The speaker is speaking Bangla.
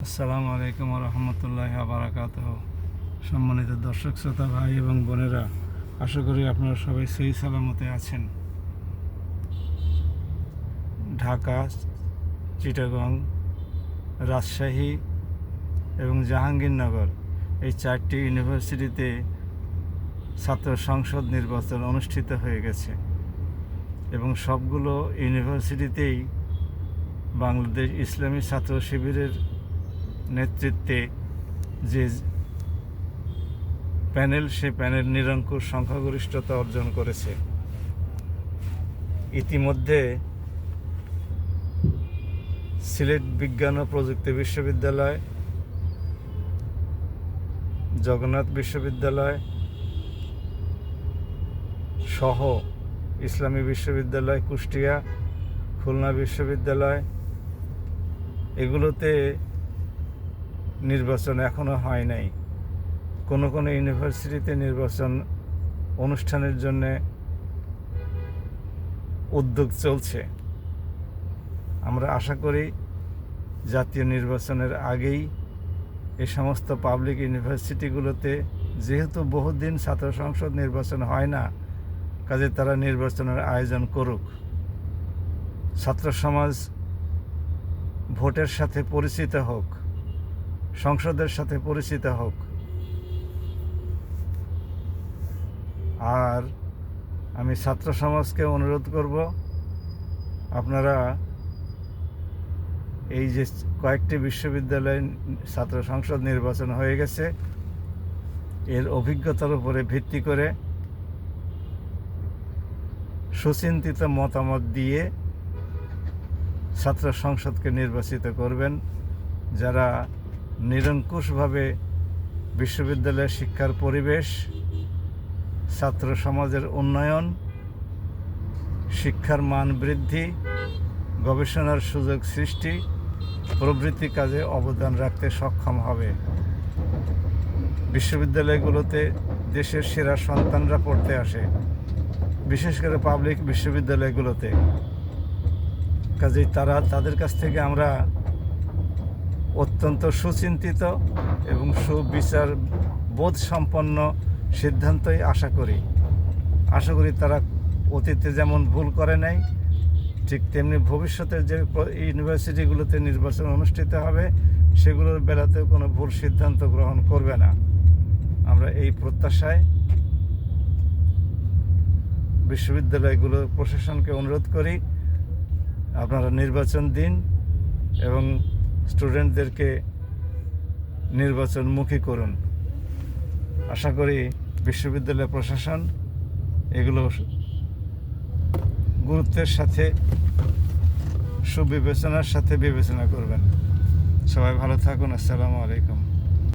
আসসালামু আলাইকুম রহমতুল্লাহ বারাকাতুহু। সম্মানিত দর্শক শ্রোতা ভাই এবং বোনেরা, আশা করি আপনারা সবাই সহি সালামতে আছেন। ঢাকা, চিটাগং, রাজশাহী এবং জাহাঙ্গীরনগর এই চারটি ইউনিভার্সিটিতে ছাত্র সংসদ নির্বাচন অনুষ্ঠিত হয়ে গেছে এবং সবগুলো ইউনিভার্সিটিতেই বাংলাদেশ ইসলামী ছাত্র শিবিরের নেতৃত্বে যে প্যানেল, সে প্যানেল নিরঙ্কুশ সংখ্যাগরিষ্ঠতা অর্জন করেছে। ইতিমধ্যে সিলেট বিজ্ঞান ও প্রযুক্তি বিশ্ববিদ্যালয়, জগন্নাথ বিশ্ববিদ্যালয় সহ ইসলামী বিশ্ববিদ্যালয়, কুষ্টিয়া, খুলনা বিশ্ববিদ্যালয়, এগুলোতে নির্বাচন এখনও হয় নাই। কোনো কোনো ইউনিভার্সিটিতে নির্বাচন অনুষ্ঠানের জন্য উদ্যোগ চলছে। আমরা আশা করি জাতীয় নির্বাচনের আগেই এই সমস্ত পাবলিক ইউনিভার্সিটিগুলোতে, যেহেতু বহুদিন ছাত্র সংসদ নির্বাচন হয় না, কাজে তারা নির্বাচনের আয়োজন করুক। ছাত্র সমাজ ভোটের সাথে পরিচিত হোক, সংসদের সাথে পরিচিত হোক। আর আমি ছাত্র সমাজকে অনুরোধ করব, আপনারা এই যে কয়েকটি বিশ্ববিদ্যালয়ে ছাত্র সংসদ নির্বাচন হয়ে গেছে, এর অভিজ্ঞতার উপরে ভিত্তি করে সুচিন্তিত মতামত দিয়ে ছাত্র সংসদকে নির্বাচিত করবেন, যারা নিরঙ্কুশভাবে বিশ্ববিদ্যালয়ের শিক্ষার পরিবেশ, ছাত্র সমাজের উন্নয়ন, শিক্ষার মান বৃদ্ধি, গবেষণার সুযোগ সৃষ্টি প্রভৃতি কাজে অবদান রাখতে সক্ষম হবে। বিশ্ববিদ্যালয়গুলোতে দেশের সেরা সন্তানরা পড়তে আসে, বিশেষ করে পাবলিক বিশ্ববিদ্যালয়গুলোতে। কাজেই তাদের কাছ থেকে আমরা অত্যন্ত সুচিন্তিত এবং সুবিচার বোধ সম্পন্ন সিদ্ধান্তই আশা করি তারা অতীতে যেমন ভুল করে নাই, ঠিক তেমনি ভবিষ্যতের যে ইউনিভার্সিটিগুলোতে নির্বাচন অনুষ্ঠিত হবে, সেগুলোর বেলাতেও কোনো ভুল সিদ্ধান্ত গ্রহণ করবে না। আমরা এই প্রত্যাশায় বিশ্ববিদ্যালয়গুলোর প্রশাসনকে অনুরোধ করি, আপনারা নির্বাচন দিন এবং স্টুডেন্টদেরকে নির্বাচনমুখী করুন। আশা করি বিশ্ববিদ্যালয় প্রশাসন এগুলো গুরুত্বের সাথে, সুবিবেচনার সাথে বিবেচনা করবেন। সবাই ভালো থাকুন। আসসালামু আলাইকুম।